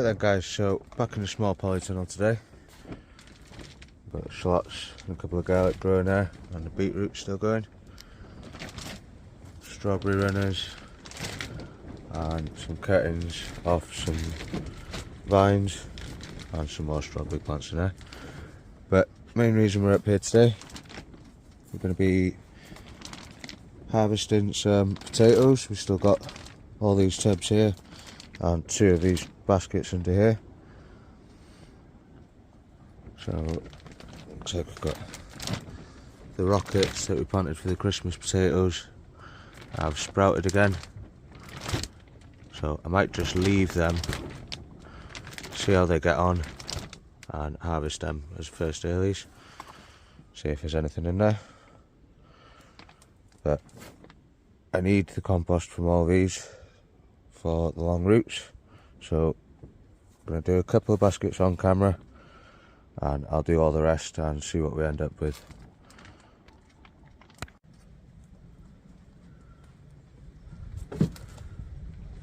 then guys, so back in the small polytunnel today. Got shallots and a couple of garlic growing there, and the beetroot still going. Strawberry runners and some cuttings off some vines and some more strawberry plants in there. But main reason we're up here today, we're going to be harvesting some potatoes. We've still got all these tubs here and 2 of these baskets under here. So looks like we've got the rockets that we planted for the Christmas potatoes have sprouted again. So I might just leave them, see how they get on, and harvest them as first earlies. See if there's anything in there. But I need the compost from all these for the long roots, so I'm going to do a couple of baskets on camera and I'll do all the rest and see what we end up with.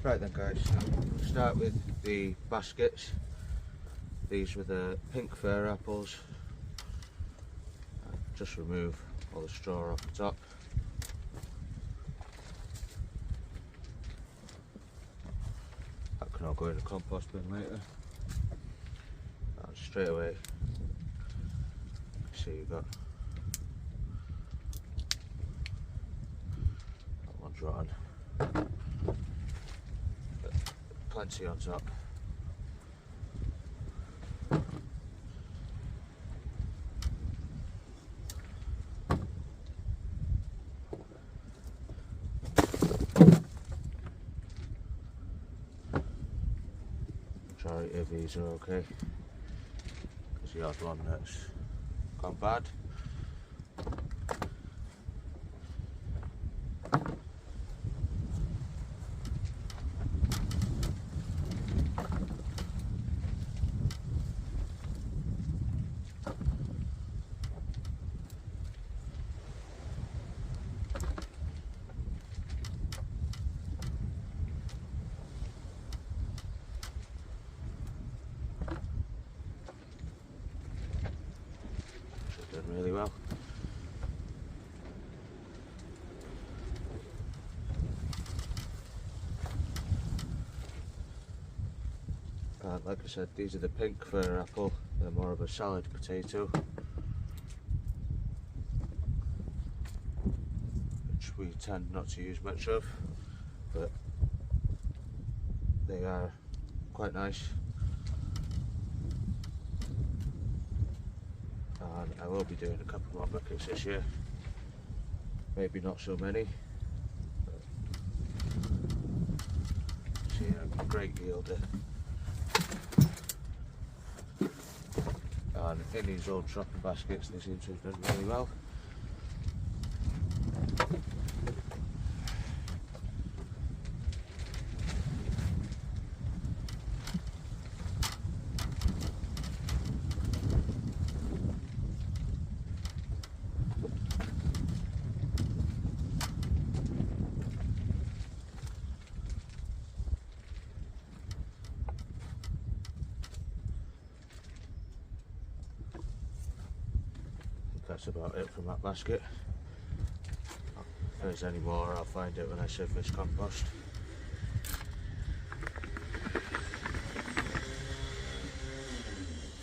Right then guys, so we'll start with the baskets. These were the Pink Fir Apples. Just remove all the straw off the top. That can all go in the compost bin later. And straight away, see you've got that one's rotten. But plenty on top. Majority of these are okay. There's the odd one that's gone bad. Doing really well. Like I said, these are the Pink Fir Apple. They're more of a salad potato, which we tend not to use much of, but they are quite nice. And I will be doing a couple more buckets this year, maybe not so many, but see a great yielder. And in these old shopping baskets they seem to have done really well. That's about it from that basket. If there's any more, I'll find it when I sieve this compost.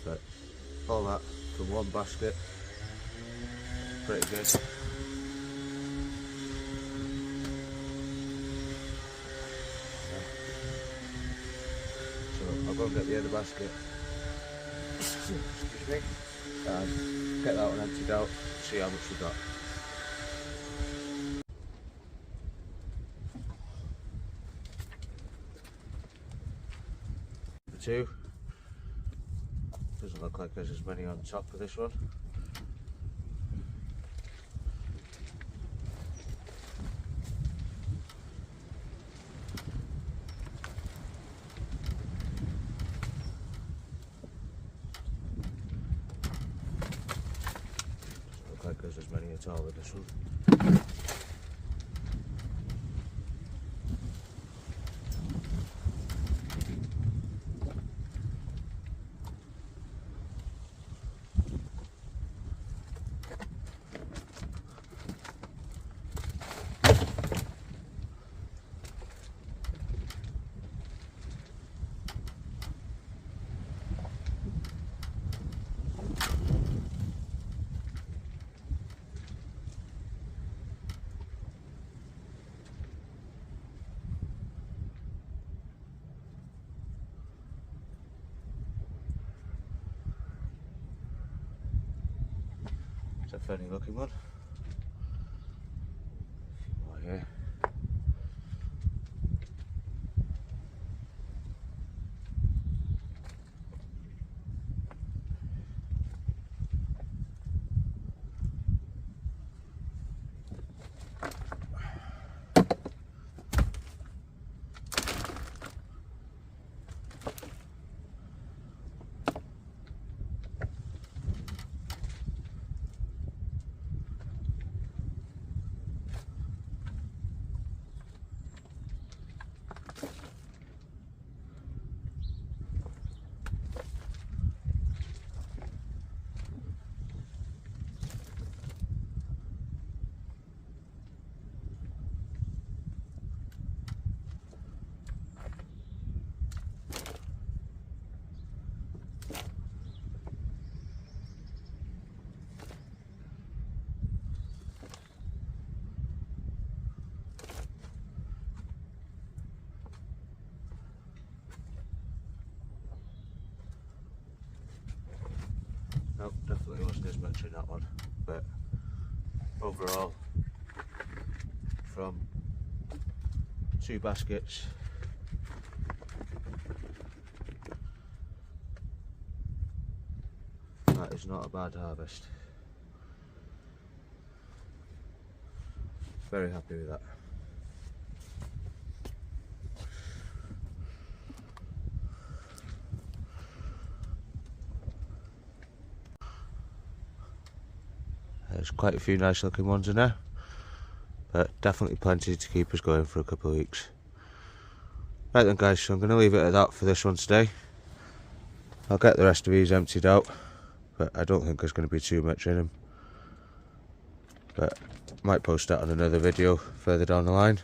But all that from one basket, pretty good. So I'll go and get the other basket. Excuse me. And get that one emptied out, see how much we got. The 2. Doesn't look like there's as many on top of this one. Like there's as many at all with this one. funny looking one. Oh yeah. Nope, definitely wasn't as much in that one, but overall, from 2 baskets, that is not a bad harvest. Very happy with that. There's quite a few nice looking ones in there, but definitely plenty to keep us going for a couple of weeks. Right then guys, so I'm going to leave it at that for this one today. I'll get the rest of these emptied out, but I don't think there's going to be too much in them. But might post that on another video further down the line.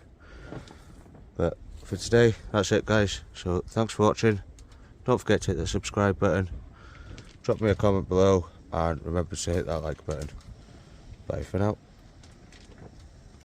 But for today, that's it guys, so thanks for watching. Don't forget to hit the subscribe button, drop me a comment below, and remember to hit that like button. Bye for now.